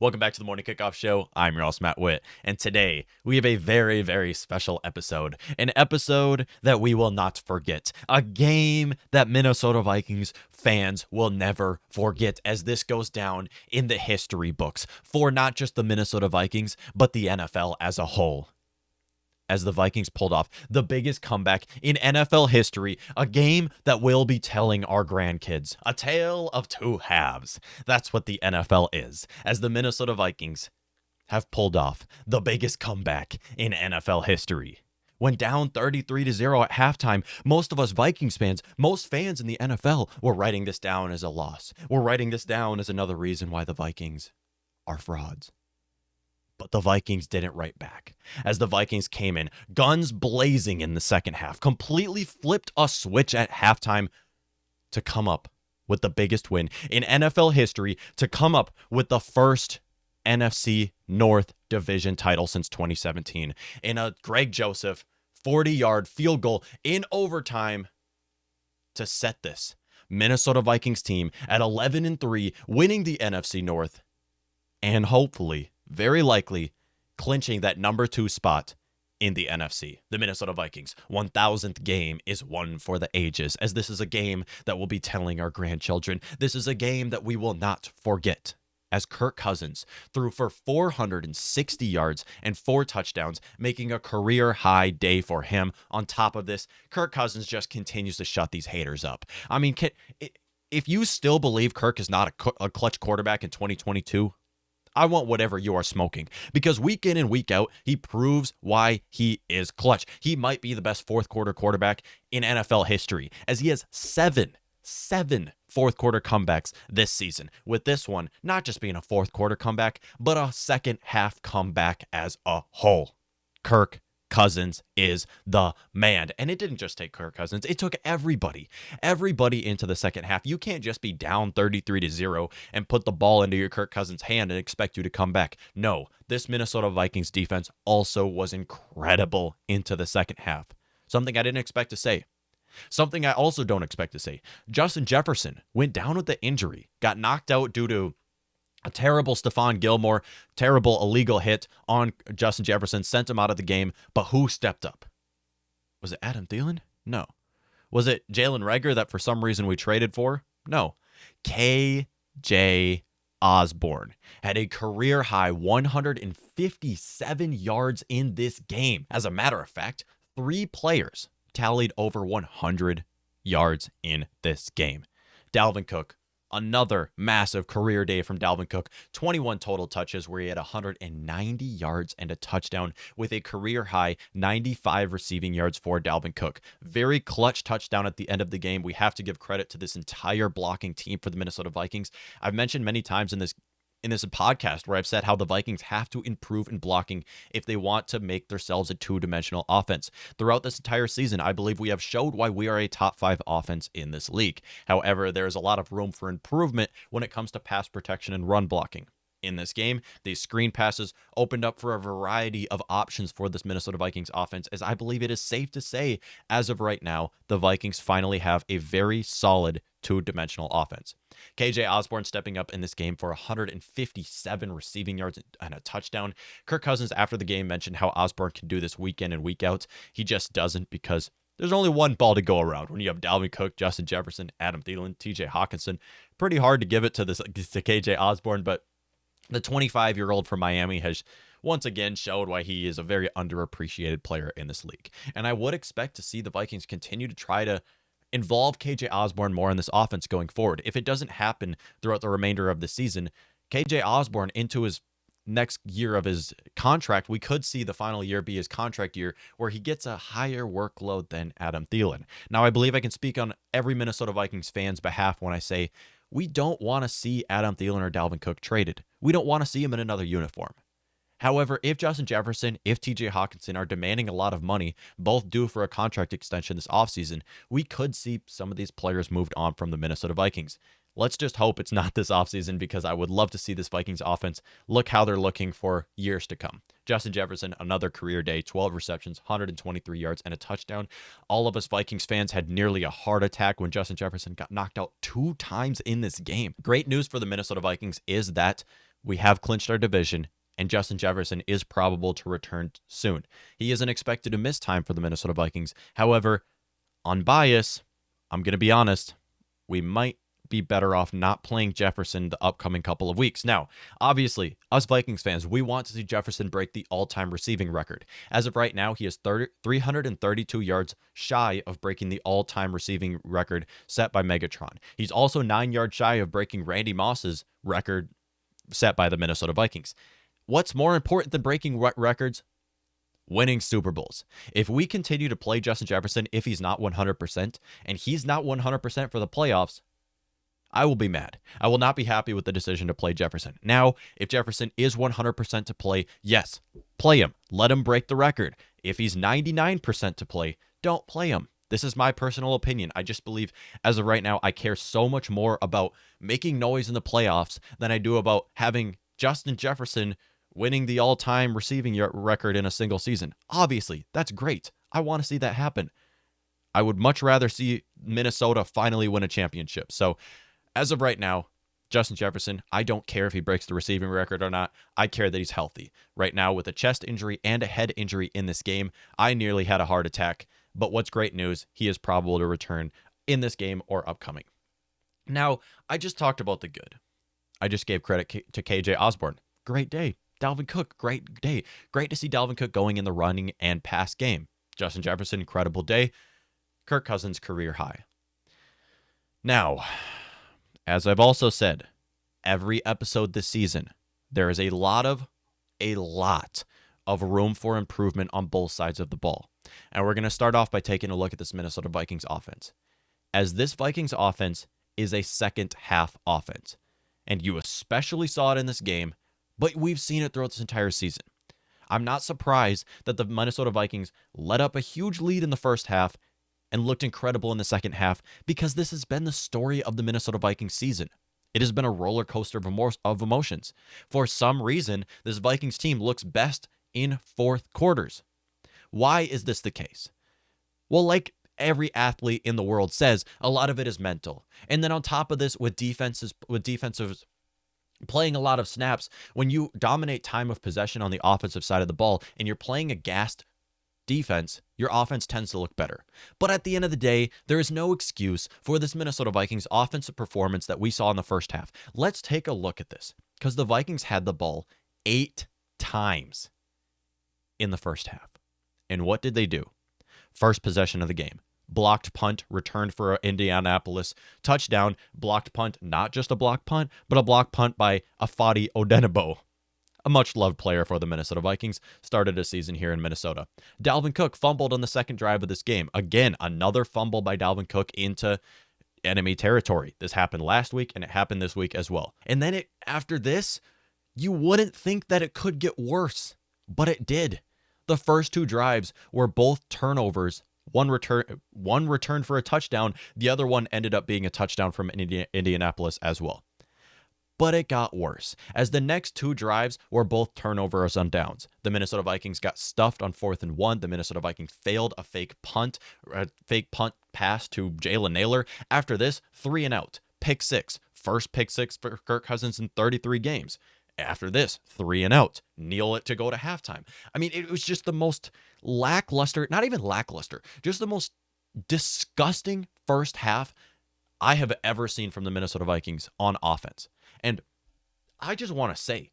Welcome back to the Morning Kickoff Show. I'm your host, Matt Witt, and today we have a very, very special episode. An episode that we will not forget. A game that Minnesota Vikings fans will never forget as this goes down in the history books for not just the Minnesota Vikings, but the NFL as a whole. As the Vikings pulled off the biggest comeback in NFL history, a game that we'll be telling our grandkids. A tale of two halves. That's what the NFL is, as the Minnesota Vikings have pulled off the biggest comeback in NFL history. When down 33-0 at halftime, most of us Vikings fans, most fans in the NFL, were writing this down as a loss. We're writing this down as another reason why the Vikings are frauds. But the Vikings didn't write back, as the Vikings came in, guns blazing in the second half, completely flipped a switch at halftime to come up with the biggest win in NFL history, to come up with the first NFC North division title since 2017 in a Greg Joseph 40-yard field goal in overtime to set this Minnesota Vikings team at 11-3, winning the NFC North, and hopefully, very likely, clinching that number 2 spot in the NFC. The Minnesota Vikings 1,000th game is one for the ages, as this is a game that we'll be telling our grandchildren. This is a game that we will not forget, as Kirk Cousins threw for 460 yards and 4 touchdowns, making a career-high day for him. On top of this, Kirk Cousins just continues to shut these haters up. I mean, if you still believe Kirk is not a clutch quarterback in 2022, I want whatever you are smoking, because week in and week out, he proves why he is clutch. He might be the best fourth quarter quarterback in NFL history, as he has seven fourth quarter comebacks this season. With this one, not just being a fourth quarter comeback, but a second half comeback as a whole. Kirk Cousins is the man. And it didn't just take Kirk Cousins. It took everybody into the second half. You can't just be down 33-0 and put the ball into your Kirk Cousins' hand and expect you to come back. No, this Minnesota Vikings defense also was incredible into the second half. Something I didn't expect to say. Something I also don't expect to say. Justin Jefferson went down with the injury, got knocked out due to a terrible Stephon Gilmore, terrible illegal hit on Justin Jefferson, sent him out of the game. But who stepped up? Was it Adam Thielen? No. Was it Jalen Reagor that for some reason we traded for? No. KJ Osborne had a career-high 157 yards in this game. As a matter of fact, 3 players tallied over 100 yards in this game. Dalvin Cook, another massive career day from Dalvin Cook. 21 total touches where he had 190 yards and a touchdown, with a career-high 95 receiving yards for Dalvin Cook. Very clutch touchdown at the end of the game. We have to give credit to this entire blocking team for the Minnesota Vikings. I've mentioned many times in this podcast where I've said how the Vikings have to improve in blocking if they want to make themselves a two-dimensional offense. Throughout this entire season, I believe we have showed why we are a top 5 offense in this league. However, there is a lot of room for improvement when it comes to pass protection and run blocking. In this game, these screen passes opened up for a variety of options for this Minnesota Vikings offense, as I believe it is safe to say, as of right now, the Vikings finally have a very solid two-dimensional offense. KJ Osborne stepping up in this game for 157 receiving yards and a touchdown. Kirk Cousins, after the game, mentioned how Osborne can do this week in and week out. He just doesn't, because there's only one ball to go around. When you have Dalvin Cook, Justin Jefferson, Adam Thielen, TJ Hawkinson, pretty hard to give it to KJ Osborne, but the 25-year-old from Miami has once again showed why he is a very underappreciated player in this league. And I would expect to see the Vikings continue to try to involve KJ Osborne more in this offense going forward. If it doesn't happen throughout the remainder of the season, KJ Osborne into his next year of his contract, we could see the final year be his contract year where he gets a higher workload than Adam Thielen. Now, I believe I can speak on every Minnesota Vikings fan's behalf when I say we don't want to see Adam Thielen or Dalvin Cook traded. We don't want to see him in another uniform. However, if Justin Jefferson, if TJ Hawkinson are demanding a lot of money, both due for a contract extension this offseason, we could see some of these players moved on from the Minnesota Vikings. Let's just hope it's not this offseason, because I would love to see this Vikings offense look how they're looking for years to come. Justin Jefferson, another career day, 12 receptions, 123 yards, and a touchdown. All of us Vikings fans had nearly a heart attack when Justin Jefferson got knocked out 2 times in this game. Great news for the Minnesota Vikings is that we have clinched our division, and Justin Jefferson is probable to return soon. He isn't expected to miss time for the Minnesota Vikings. However, on bias, I'm going to be honest, we might be better off not playing Jefferson the upcoming couple of weeks. Now, obviously, us Vikings fans, we want to see Jefferson break the all-time receiving record. As of right now, he is 332 yards shy of breaking the all-time receiving record set by Megatron. He's also 9 yards shy of breaking Randy Moss's record set by the Minnesota Vikings. What's more important than breaking records? Winning Super Bowls. If we continue to play Justin Jefferson, if he's not 100%, and he's not 100% for the playoffs, I will be mad. I will not be happy with the decision to play Jefferson. Now, if Jefferson is 100% to play, yes, play him. Let him break the record. If he's 99% to play, don't play him. This is my personal opinion. I just believe, as of right now, I care so much more about making noise in the playoffs than I do about having Justin Jefferson winning the all-time receiving record in a single season. Obviously, that's great. I want to see that happen. I would much rather see Minnesota finally win a championship. So, as of right now, Justin Jefferson, I don't care if he breaks the receiving record or not. I care that he's healthy. Right now, with a chest injury and a head injury in this game, I nearly had a heart attack. But what's great news, he is probable to return in this game or upcoming. Now, I just talked about the good. I just gave credit to KJ Osborne. Great day. Dalvin Cook, great day. Great to see Dalvin Cook going in the running and pass game. Justin Jefferson, incredible day. Kirk Cousins, career high. Now, as I've also said, every episode this season, there is a lot of room for improvement on both sides of the ball. And we're going to start off by taking a look at this Minnesota Vikings offense. As this Vikings offense is a second half offense, and you especially saw it in this game, but we've seen it throughout this entire season. I'm not surprised that the Minnesota Vikings let up a huge lead in the first half and looked incredible in the second half, because this has been the story of the Minnesota Vikings season. It has been a roller coaster of emotions. For some reason, this Vikings team looks best in fourth quarters. Why is this the case? Well, like every athlete in the world says, a lot of it is mental. And then on top of this, with defensives playing a lot of snaps, when you dominate time of possession on the offensive side of the ball and you're playing a gassed defense, your offense tends to look better. But at the end of the day, there is no excuse for this Minnesota Vikings offensive performance that we saw in the first half. Let's take a look at this, because the Vikings had the ball 8 times in the first half. And what did they do? First possession of the game. Blocked punt, returned for an Indianapolis touchdown. Blocked punt, not just a block punt, but a block punt by Afadi Odenigbo, a much-loved player for the Minnesota Vikings, started a season here in Minnesota. Dalvin Cook fumbled on the second drive of this game. Again, another fumble by Dalvin Cook into enemy territory. This happened last week, and it happened this week as well. And then after this, you wouldn't think that it could get worse, but it did. The first two drives were both turnovers. One return for a touchdown. The other one ended up being a touchdown from Indianapolis as well. But it got worse, as the next two drives were both turnovers on downs. The Minnesota Vikings got stuffed on 4th and 1. The Minnesota Vikings failed a fake punt pass to Jalen Nailor. After this, 3 and out, pick six. First pick six for Kirk Cousins in 33 games. After this, 3 and out, kneel it to go to halftime. I mean, it was just the most lackluster, not even lackluster, just the most disgusting first half I have ever seen from the Minnesota Vikings on offense. And I just want to say,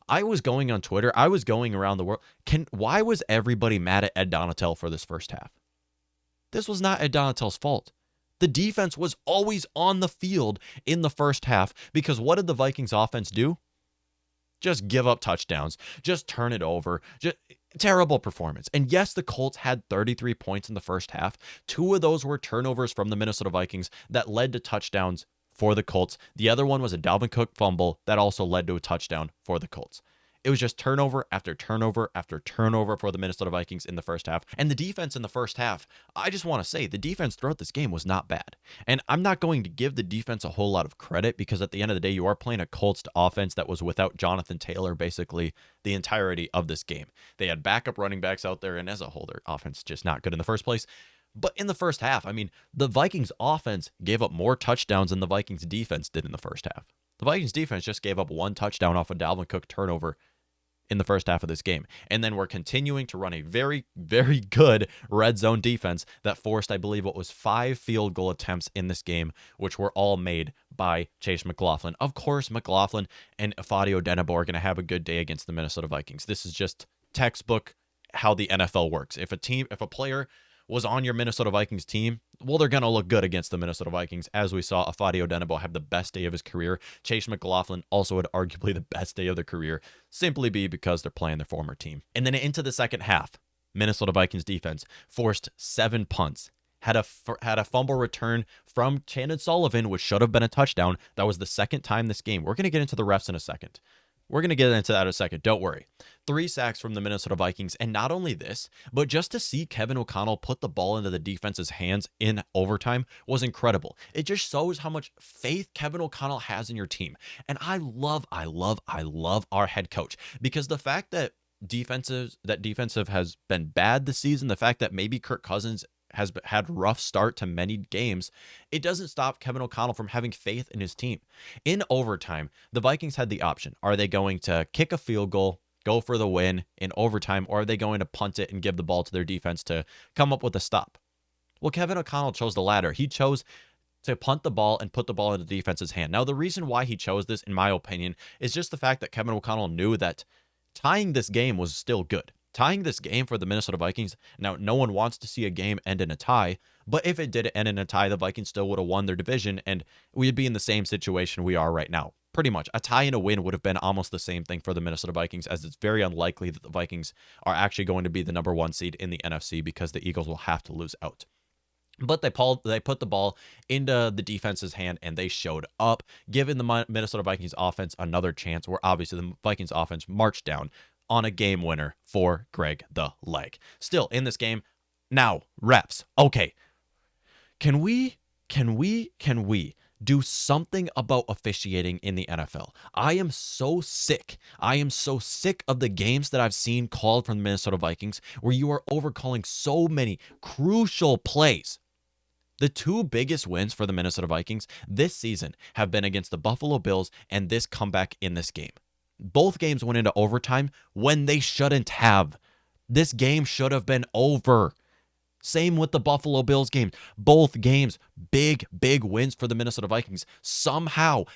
I was going on Twitter, I was going around the world. Why was everybody mad at Ed Donatel for this first half? This was not Ed Donatel's fault. The defense was always on the field in the first half, because what did the Vikings offense do? Just give up touchdowns, just turn it over, just terrible performance. And yes, the Colts had 33 points in the first half. 2 of those were turnovers from the Minnesota Vikings that led to touchdowns for the Colts. The other one was a Dalvin Cook fumble that also led to a touchdown for the Colts. It was just turnover after turnover after turnover for the Minnesota Vikings in the first half. And the defense in the first half, I just want to say, the defense throughout this game was not bad. And I'm not going to give the defense a whole lot of credit, because at the end of the day, you are playing a Colts offense that was without Jonathan Taylor basically the entirety of this game. They had backup running backs out there, and as a whole, their offense just not good in the first place. But in the first half, I mean, the Vikings offense gave up more touchdowns than the Vikings defense did in the first half. The Vikings defense just gave up 1 touchdown off a Dalvin Cook turnover in the first half of this game. And then we're continuing to run a very, very good red zone defense that forced, I believe, what was 5 field goal attempts in this game, which were all made by Chase McLaughlin. Of course, McLaughlin and Afadio Denebo are going to have a good day against the Minnesota Vikings. This is just textbook how the NFL works. If a player was on your Minnesota Vikings team, well, they're going to look good against the Minnesota Vikings. As we saw, Afadio Denebo have the best day of his career. Chase McLaughlin also had arguably the best day of their career, simply because they're playing their former team. And then into the second half, Minnesota Vikings defense forced 7 punts, had a fumble return from Chandon Sullivan, which should have been a touchdown. That was the second time this game. We're going to get into the refs in a second. We're going to get into that in a second. Don't worry. 3 sacks from the Minnesota Vikings. And not only this, but just to see Kevin O'Connell put the ball into the defense's hands in overtime was incredible. It just shows how much faith Kevin O'Connell has in your team. And I love our head coach, because the fact that defensive has been bad this season, the fact that maybe Kirk Cousins has had rough start to many games, it doesn't stop Kevin O'Connell from having faith in his team. In overtime, the Vikings had the option. Are they going to kick a field goal, go for the win in overtime, or are they going to punt it and give the ball to their defense to come up with a stop? Well, Kevin O'Connell chose the latter. He chose to punt the ball and put the ball in the defense's hand. Now, the reason why he chose this, in my opinion, is just the fact that Kevin O'Connell knew that tying this game was still good. Tying this game for the Minnesota Vikings, now no one wants to see a game end in a tie, but if it did end in a tie, the Vikings still would have won their division, and we'd be in the same situation we are right now. Pretty much. A tie and a win would have been almost the same thing for the Minnesota Vikings, as it's very unlikely that the Vikings are actually going to be the number 1 seed in the NFC, because the Eagles will have to lose out. But they put the ball into the defense's hand, and they showed up, giving the Minnesota Vikings offense another chance, where obviously the Vikings offense marched down on a game winner for Greg the Leg. Still in this game, now refs. Okay, can we do something about officiating in the NFL? I am so sick. I am so sick of the games that I've seen called from the Minnesota Vikings where you are overcalling so many crucial plays. The 2 biggest wins for the Minnesota Vikings this season have been against the Buffalo Bills and this comeback in this game. Both games went into overtime when they shouldn't have. This game should have been over. Same with the Buffalo Bills game. Both games, big wins for the Minnesota Vikings. Somehow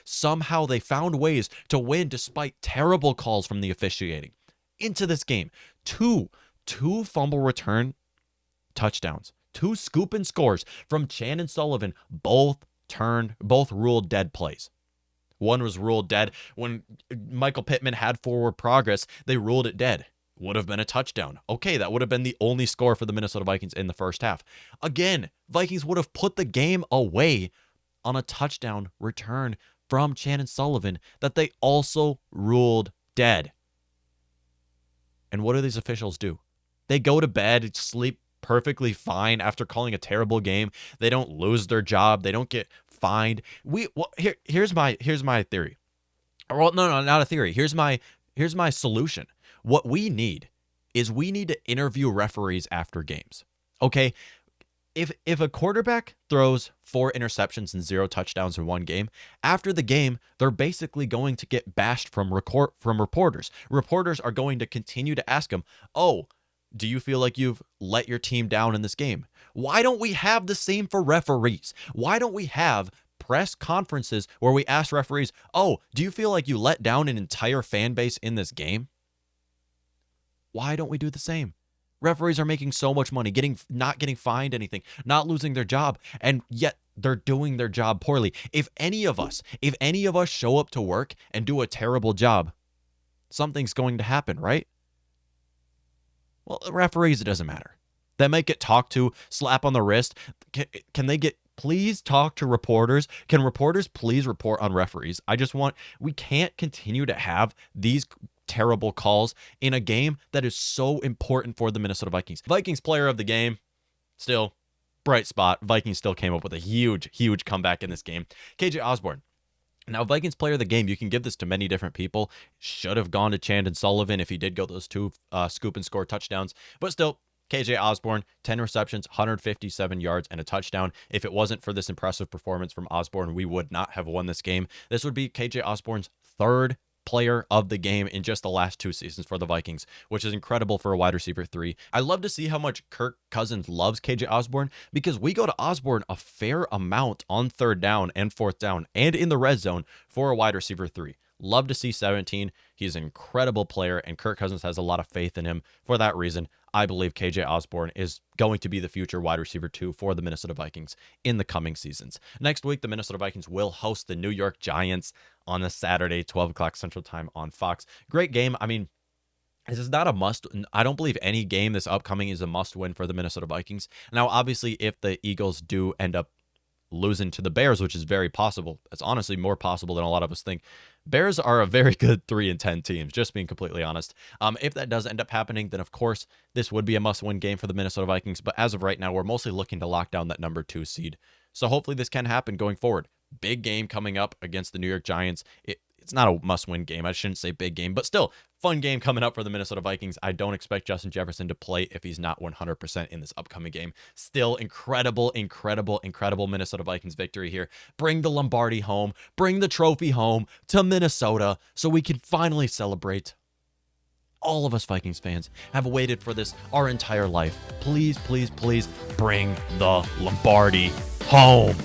they found ways to win despite terrible calls from the officiating. Into this game, two fumble return touchdowns, 2 scoop and scores from Chandon Sullivan, both ruled dead plays. One was ruled dead when Michael Pittman had forward progress. They ruled it dead. Would have been a touchdown. Okay, that would have been the only score for the Minnesota Vikings in the first half. Again, Vikings would have put the game away on a touchdown return from Chandon Sullivan that they also ruled dead. And what do these officials do? They go to bed, sleep perfectly fine after calling a terrible game. They don't lose their job. They don't get fined. Here's my theory. Well, no, not a theory. Here's my solution. What we need is to interview referees after games. Okay? If a quarterback throws 4 interceptions and 0 touchdowns in one game, after the game, they're basically going to get bashed from reporters. Reporters are going to continue to ask them, "Oh, do you feel like you've let your team down in this game?" Why don't we have the same for referees? Why don't we have press conferences where we ask referees, "Oh, do you feel like you let down an entire fan base in this game?" Why don't we do the same? Referees are making so much money, not getting fined anything, not losing their job, and yet they're doing their job poorly. If any of us show up to work and do a terrible job, something's going to happen, right? Well, referees, it doesn't matter. They might get talked to, slap on the wrist. Can they please talk to reporters? Can reporters please report on referees? We can't continue to have these terrible calls in a game that is so important for the Minnesota Vikings. Vikings player of the game, still bright spot. Vikings still came up with a huge comeback in this game. KJ Osborne. Now, Vikings player of the game, you can give this to many different people. Should have gone to Chandon Sullivan if he did go those 2 scoop and score touchdowns. But still, KJ Osborne, 10 receptions, 157 yards, and a touchdown. If it wasn't for this impressive performance from Osborne, we would not have won this game. This would be KJ Osborne's third player of the game in just the last 2 seasons for the Vikings, which is incredible for a wide receiver 3. I love to see how much Kirk Cousins loves KJ Osborne because we go to Osborne a fair amount on 3rd down and 4th down and in the red zone for a wide receiver 3. Love to see 17. He's an incredible player, and Kirk Cousins has a lot of faith in him. For that reason, I believe KJ Osborne is going to be the future wide receiver 2 for the Minnesota Vikings in the coming seasons. Next week, the Minnesota Vikings will host the New York Giants on a Saturday, 12 o'clock Central Time on Fox. Great game. I mean, this is not a must. I don't believe any game this upcoming is a must win for the Minnesota Vikings. Now, obviously, if the Eagles do end up losing to the Bears, which is very possible, it's honestly more possible than a lot of us think. Bears are a very good 3-10 team, just being completely honest. If that does end up happening, then of course this would be a must-win game for the Minnesota Vikings. But as of right now, we're mostly looking to lock down that number 2 seed. So hopefully this can happen going forward. Big game coming up against the New York Giants. It's not a must-win game. I shouldn't say big game, but still, fun game coming up for the Minnesota Vikings. I don't expect Justin Jefferson to play if he's not 100% in this upcoming game. Still, incredible Minnesota Vikings victory here. Bring the Lombardi home. Bring the trophy home to Minnesota so we can finally celebrate. All of us Vikings fans have waited for this our entire life. Please, please, please bring the Lombardi home.